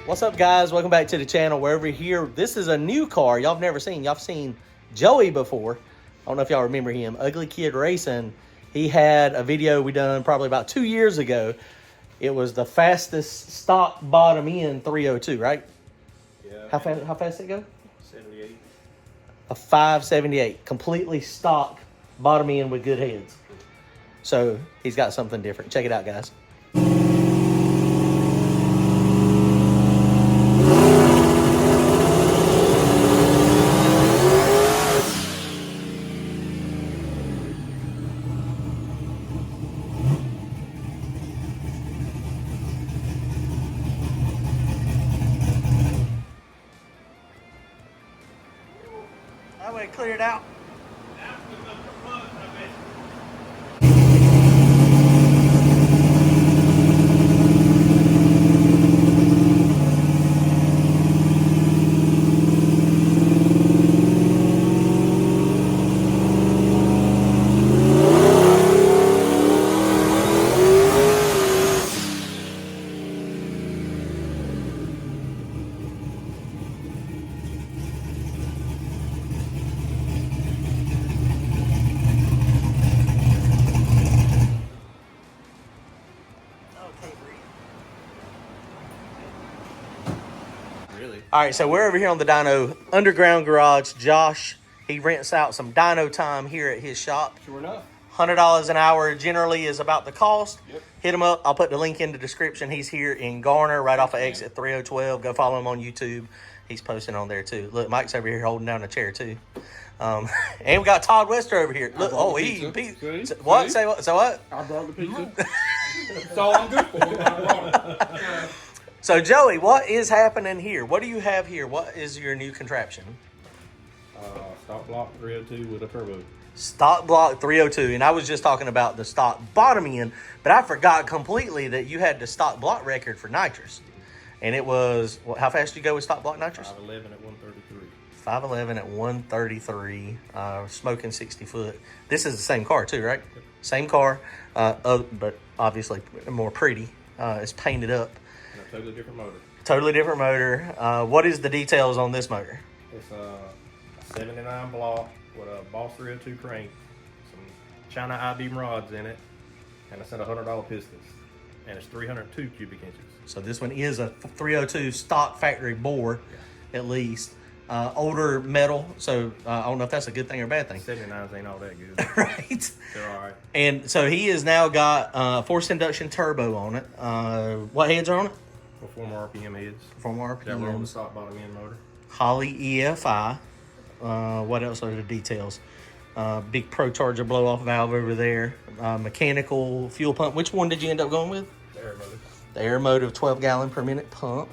What's up, guys? Welcome back to the channel. We're over here. This is a new car y'all have never seen. Y'all have seen Joey before. I don't know if y'all remember him. Ugly Kid Racing. He had a video we done probably about 2 years ago. It was the fastest stock bottom end 302, right? Yeah. How fast did it go? 78. A 578. Completely stock bottom end with good heads. So he's got something different. Check it out, guys. That way, cleared out. Really? All right, so we're over here on the Dyno underground garage. Josh, he rents out some dyno time here at his shop. Sure enough. $100 an hour generally is about the cost. Yep. Hit him up. I'll put the link in the description. He's here in Garner, right off of exit 3012. Go follow him on YouTube. He's posting on there too. Look, Mike's over here holding down a chair too. And we got Todd Wester over here. Look, oh, he eating pizza. See? What? See? Say what? So what? I brought the pizza. That's all I'm good for. I brought it. So Joey, what is happening here? What do you have here? What is your new contraption? Stock block 302 with a turbo. Stock block 302, and I was just talking about the stock bottom end, but I forgot completely that you had the stock block record for nitrous, and it was how fast did you go with stock block nitrous? 511 at 133. 511 at 133, smoking 60 foot. This is the same car too, right? Yep. Same car, but obviously more pretty. It's painted up. And a totally different motor. Totally different motor. What is the details on this motor? It's a 79 block with a Boss 302 crank, some China I-beam rods in it, and a set of $100 pistons. And it's 302 cubic inches. So this one is a 302 stock factory bore, at least. Older metal, so I don't know if that's a good thing or a bad thing. 79s ain't all that good. Right. They're all right. And so he has now got forced induction turbo on it. What heads are on it? With 4 more RPM heads. 4 more That were on the RPMs. stock bottom end motor. Holly EFI. What else are the details? Big Pro Charger blow off valve over there. Mechanical fuel pump. Which one did you end up going with? The air motor. The Air Motive 12 gallon per minute pump.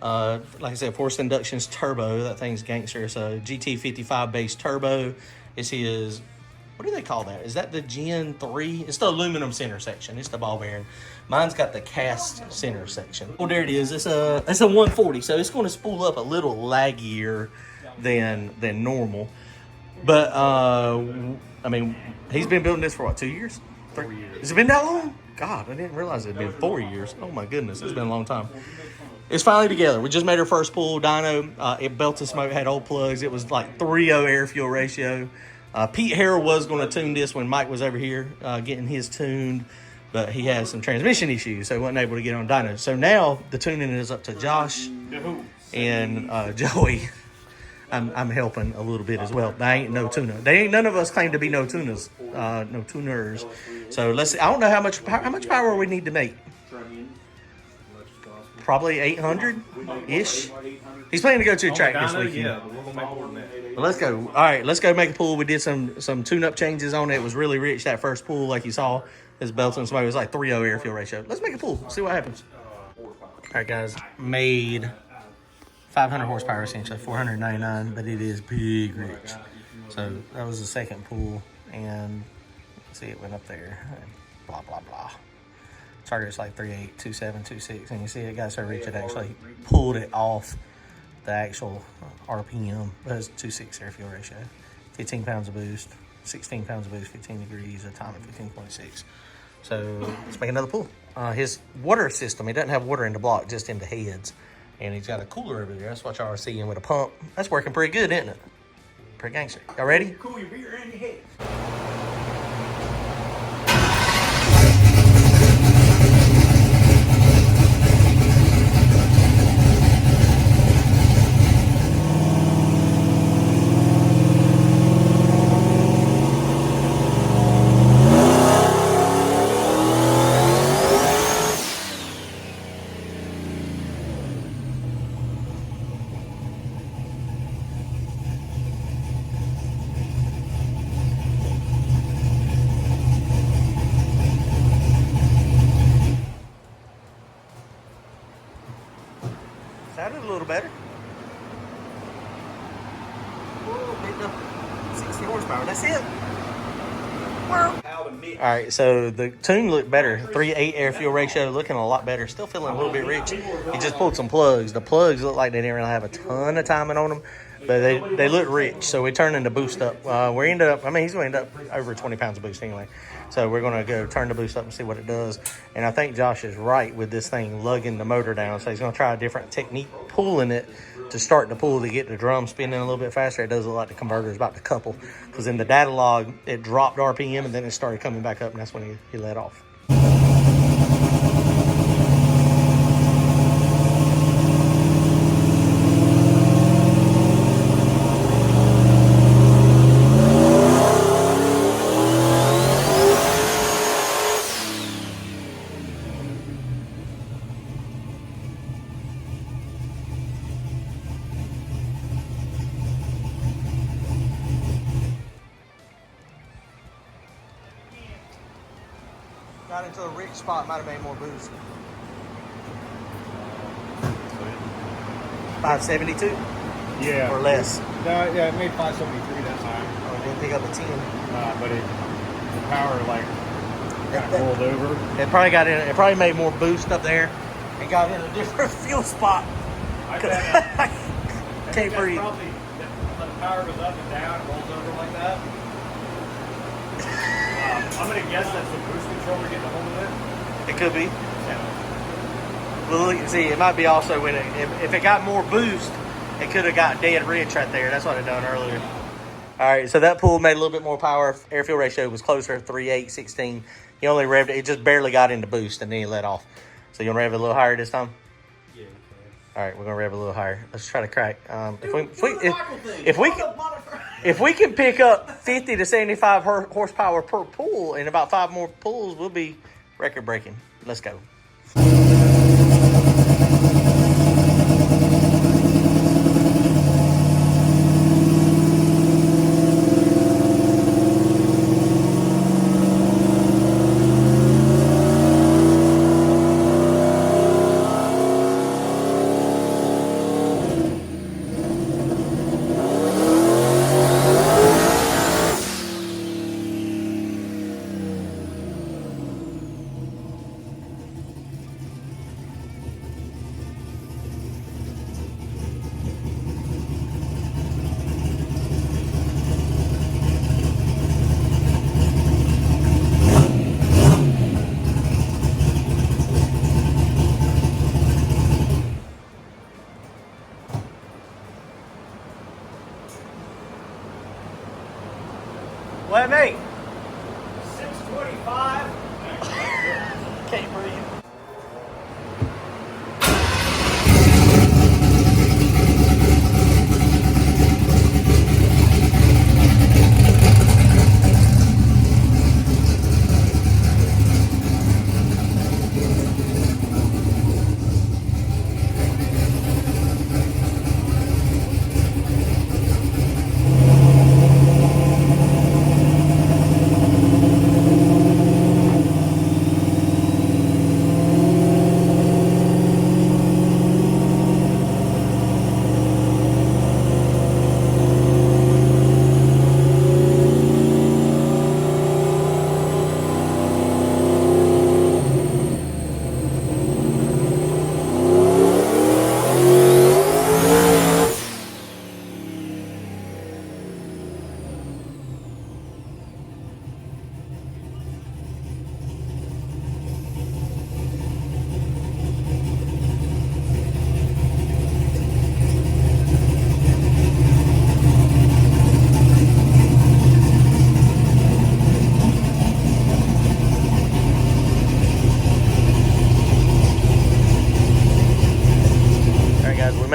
Like I said, forced induction's turbo. That thing's gangster. It's a GT55 base turbo. It's his, what do they call that? Is that the Gen 3? It's the aluminum center section. It's the ball bearing. Mine's got the cast center section. Well, there it is. It's a 140, so it's going to spool up a little laggier than normal. But I mean, he's been building this for what, 2 years? 4 years. Has it been that long? God, I didn't realize it had been 4 years. Oh my goodness, it's been a long time. It's finally together. We just made our first pull. Dyno, it belted smoke, had old plugs. It was like 3-0 air fuel ratio. Pete Harrell was going to tune this when Mike was over here getting his tuned, but he had some transmission issues, so he wasn't able to get on Dyno. So now the tuning is up to Josh and Joey. I'm helping a little bit as well. I ain't no tuner. None of us claim to be no tuners, no tuners. So let's see. I don't know how much power we need to make. Probably 800-ish. He's planning to go to a track this weekend. Yeah, but we're gonna make more than that. Well, let's go. All right, let's go make a pool. We did some tune-up changes on it. It was really rich, that first pool, like you saw. His belt and smoke was like 3-0 air fuel ratio. Let's make a pool. See what happens. All right, guys. Made 500 horsepower, essentially 499, but it is big rich. So that was the second pool, and see, it went up there. Blah blah blah. Target's like 38, 27, 26, and you see it got so rich it actually pulled it off the actual RPM. But it's 2.6 air fuel ratio, 15 pounds of boost, 16 pounds of boost, 15 degrees, atomic 15.6. So let's make another pool. His water system, he doesn't have water in the block, just in the heads. And he's got a cooler over there. That's what y'all are seeing with a pump. That's working pretty good, isn't it? Pretty gangster. Y'all ready? Cool your beer in your head. Sounded a little better. Ooh, big up 60 horsepower. That's it. All right, so the tune looked better. 3:8 air fuel ratio, looking a lot better. Still feeling a little bit rich. He just pulled some plugs. The plugs look like they didn't really have a ton of timing on them, but they look rich. So we're turning the boost up. He's going to end up over 20 pounds of boost anyway. So we're going to go turn the boost up and see what it does. And I think Josh is right with this thing lugging the motor down. So he's going to try a different technique, pulling it to start the pull to get the drum spinning a little bit faster. It does look like the converter is about to couple, because in the data log, it dropped RPM and then it started coming back up, and that's when he let off. Got into a rich spot, might have made more boost. 572 Yeah. or less. No, yeah, it made 573 that time. Oh, it didn't pick up a 10. But the power like kind of rolled over. It probably got in. It probably made more boost up there, and got in a different fuel spot. I bet. Can't breathe. Probably when the power goes up and down, it rolls over like that. I'm gonna guess that's the boost controller getting a hold of it. It could be. Yeah. Well, look, see, it might be also when if it got more boost, it could have got dead rich right there. That's what it done earlier. All right, so that pull made a little bit more power. Air fuel ratio was closer, 3.8, 16. He only revved it. It just barely got into boost, and then he let off. So you want to rev it a little higher this time? Yeah. All right, we're gonna rev a little higher. Let's try to crack. If we can pick up 50 to 75 horsepower per pull in about 5 more pulls, we'll be record breaking. Let's go. What, mate? 625. Can't breathe.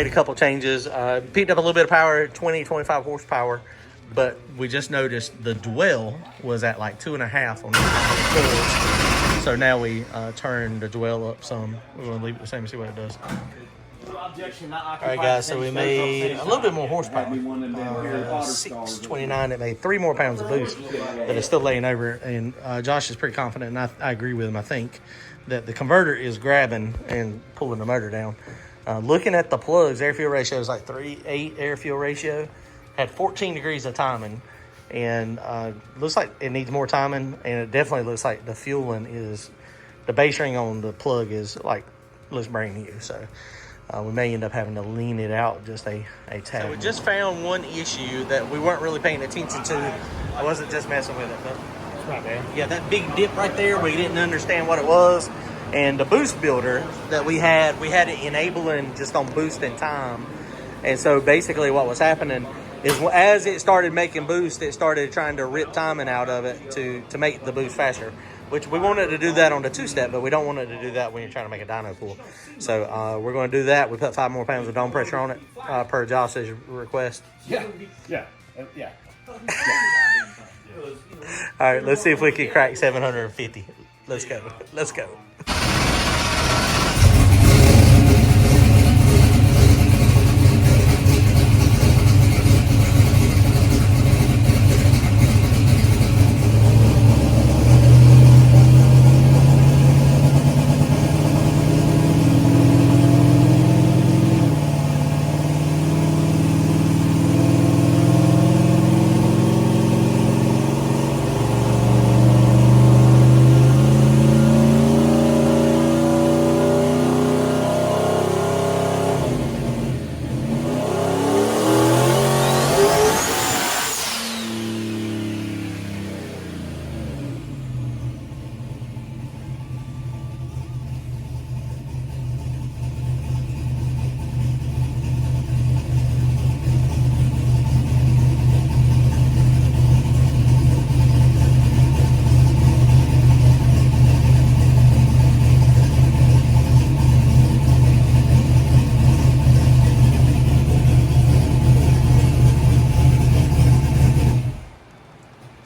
made a couple changes. Picked up a little bit of power, 25 horsepower, but we just noticed the dwell was at like 2.5 on the coils. So now we turned the dwell up some. We're gonna leave it the same and see what it does. All right, guys, so we made a little bit more horsepower. 629, it made 3 more pounds of boost, but it's still laying over. And Josh is pretty confident, and I agree with him, I think, that the converter is grabbing and pulling the motor down. Looking at the plugs, air-fuel ratio is like 3:8 air-fuel ratio. Had 14 degrees of timing, and looks like it needs more timing, and it definitely looks like the fueling is, the base ring on the plug is like, looks brand new, so we may end up having to lean it out just a tad. So we just found one issue that we weren't really paying attention to. I wasn't just messing with it, but It's not bad. yeah, that big dip right there, we didn't understand what it was. And the boost builder that we had it enabling just on boosting time. And so basically what was happening is as it started making boost, it started trying to rip timing out of it to make the boost faster, which we wanted to do that on the 2-step, but we don't want it to do that when you're trying to make a dyno pool. So we're going to do that. We put 5 more pounds of dome pressure on it per Josh's request. Yeah. All right, let's see if we can crack 750. Let's go. Let's go.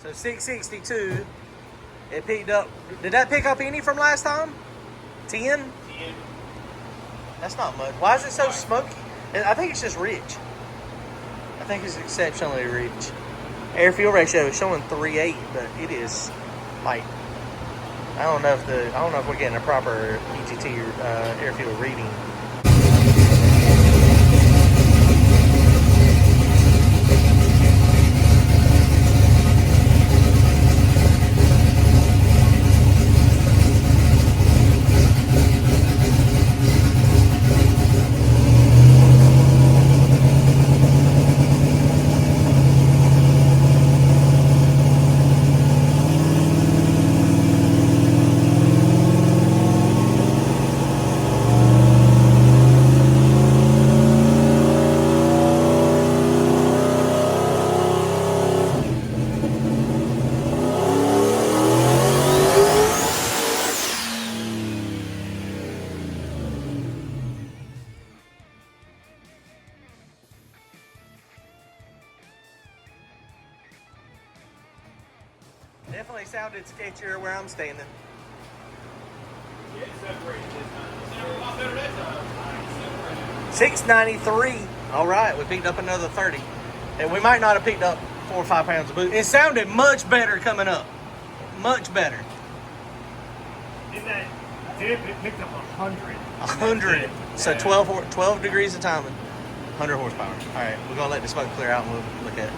So 662, it picked up, did that pick up any from last time? 10? 10. That's not much. Why is it so smoky? I think it's just rich. I think it's exceptionally rich. Air-fuel ratio is showing 3.8, but it is like, I don't know if we're getting a proper EGT air-fuel reading. Definitely sounded sketchier where I'm standing. Yeah, it's separated this time. It sounded a lot better that time. 693. All right, we picked up another 30. And we might not have picked up 4 or 5 pounds of boost. It sounded much better coming up. Much better. In that dip, it picked up 100. 100. So 12 degrees of timing. 100 horsepower. All right, we're going to let the smoke clear out and we'll look at it.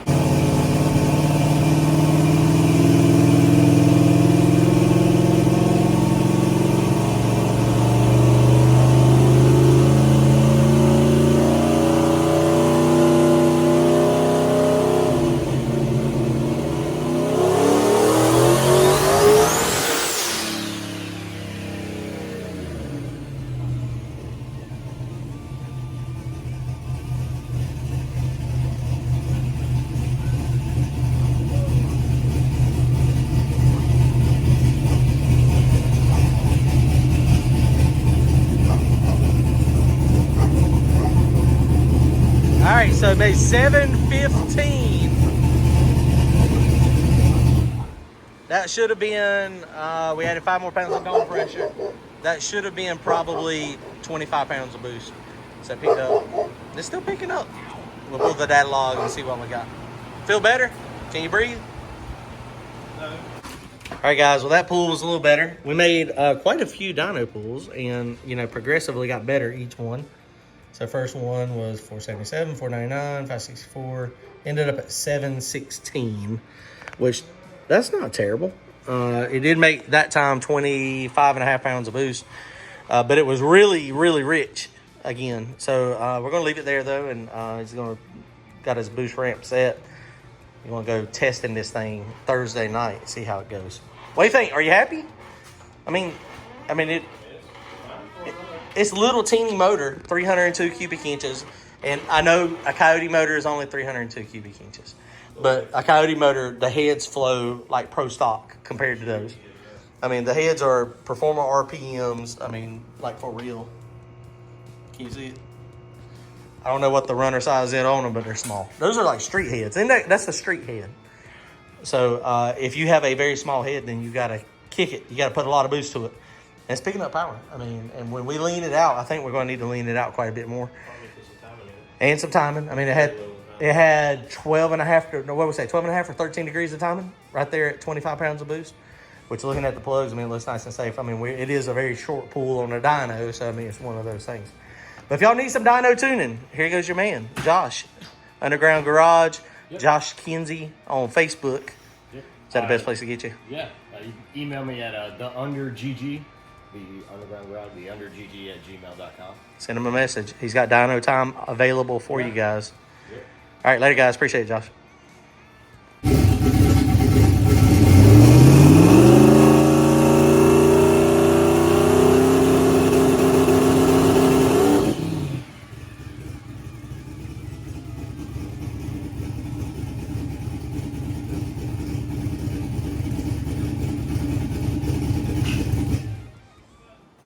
so it made 715. That should have been, we added 5 more pounds of dome pressure. That should have been probably 25 pounds of boost. So it picked up. It's still picking up. We'll pull the data log and see what we got. Feel better? Can you breathe? No. All right, guys. Well, that pool was a little better. We made quite a few dyno pools and, you know, progressively got better each one. So first one was 477, 499, 564. Ended up at 716, which that's not terrible. It did make that time 25.5 pounds of boost, but it was really, really rich again. So we're going to leave it there, though, and he's got his boost ramp set. You want to go testing this thing Thursday night, see how it goes. What do you think? Are you happy? I mean, it's a little teeny motor, 302 cubic inches, and I know a Coyote motor is only 302 cubic inches. But a Coyote motor, the heads flow like pro stock compared to those. I mean, the heads are performer RPMs. I mean, like for real. Can you see it? I don't know what the runner size is on them, but they're small. Those are like street heads. And that's a street head. So if you have a very small head, then you got to kick it. You got to put a lot of boost to it. And it's picking up power. I mean, and when we lean it out, I think we're going to need to lean it out quite a bit more. And some timing. I mean, it had 12 and a half or 13 degrees of timing right there at 25 pounds of boost, which looking at the plugs, I mean, it looks nice and safe. I mean, it is a very short pool on a dyno, so I mean, it's one of those things. But if y'all need some dyno tuning, here goes your man, Josh. Underground Garage, yep. Josh Kinzey on Facebook. Yep. Is that the best place to get you? Yeah. You can email me at theundergg, the Underground Garage, theundergg@gmail.com. Send him a message. He's got dyno time available for you guys. All right, later, guys. Appreciate it, Josh.